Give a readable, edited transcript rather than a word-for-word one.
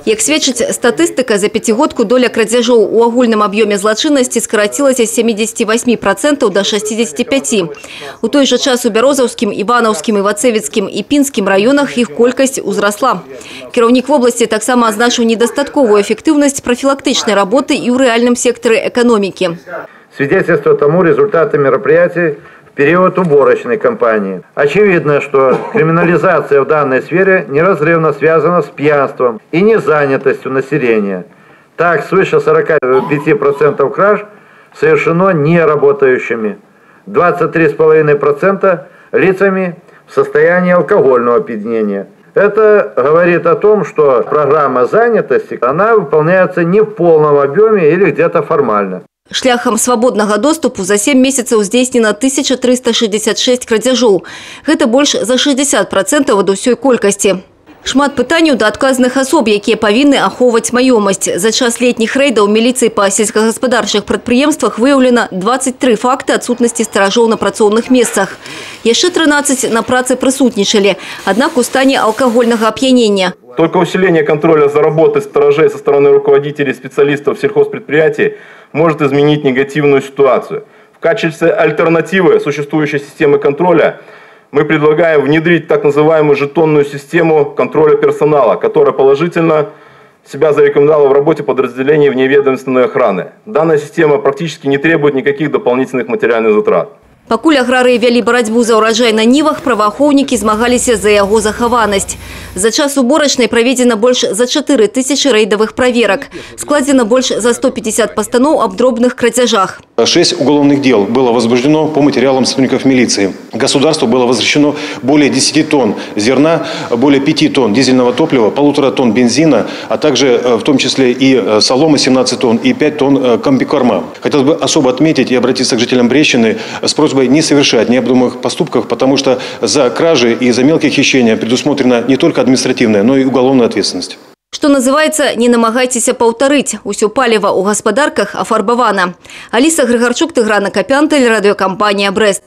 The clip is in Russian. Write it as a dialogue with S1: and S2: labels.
S1: Як сведчыць статыстыка, за пятигодку доля крадзяжоў у агульным аб'ёме злачыннасці скарацілася з 78% до 65%. У той жа час у Бярозаўскім, Іванаўскім, Івацевіцкім і Пінскім раёнах іх колькасць узрасла. Кіраўнік вобласці таксама азначыў недастатковую эффектыўнасць профилактычнай работы і ў рэальным секторе экономики.
S2: Свидетельство тому результаты мероприятий в период уборочной кампании. Очевидно, что криминализация в данной сфере неразрывно связана с пьянством и незанятостью населения. Так, свыше 45% краж совершено неработающими, 23,5% лицами в состоянии алкогольного опьянения. Это говорит о том, что программа занятости, она выполняется не в полном объеме или где-то формально.
S1: Шляхам свободного доступу за 7 месяцев здзейснена 1366 крадзяжоў. Гэта больш за 60% ад усёй колькасці. Шмат пытанняў да адказных асоб, якія павінны ахоўваць маёмасць. За час летніх рэйдаў міліцыі па сельскагаспадарчых прадпрыемствах выяўлена 23 факты адсутнасці старажоў на працоўных месцах. Яшчэ 13 на працы прысутнічалі, аднак у стане алкогольного опьянения.
S3: Только усиление контроля за работой сторожей со стороны руководителей и специалистов сельхозпредприятий может изменить негативную ситуацию. В качестве альтернативы существующей системы контроля мы предлагаем внедрить так называемую жетонную систему контроля персонала, которая положительно себя зарекомендовала в работе подразделений вневедомственной охраны. Данная система практически не требует никаких дополнительных материальных затрат.
S1: Пакуль аграрыі вялі барацьбу за ўраджай на нівах, праваахоўнікі змагаліся за яго захаванасць. За час уборачнай праведзена больш за 4000 рэйдавых праверак. Складзена больш за 150 постанов об дробных крадзяжах.
S4: 6 уголовных дел было возбуждено по материалам сотрудников милиции. Государству было возвращено более 10 тонн зерна, более 5 тонн дизельного топлива, 1,5 тонн бензина, а также в том числе и соломы 17 тонн и 5 тонн комбикорма. Хотелось бы особо отметить и обратиться к жителям Брещины с просьбой не совершать необдуманных поступков, потому что за кражи и за мелкие хищения предусмотрена не только административная, но и уголовная ответственность.
S1: Что называется, не намагайтеся паўтарыць. Усё паліва ў гаспадарках афарбавана. Аліса Грыгарчук, Тыгран Акапян, тэлерадыёкампанія «Брэст».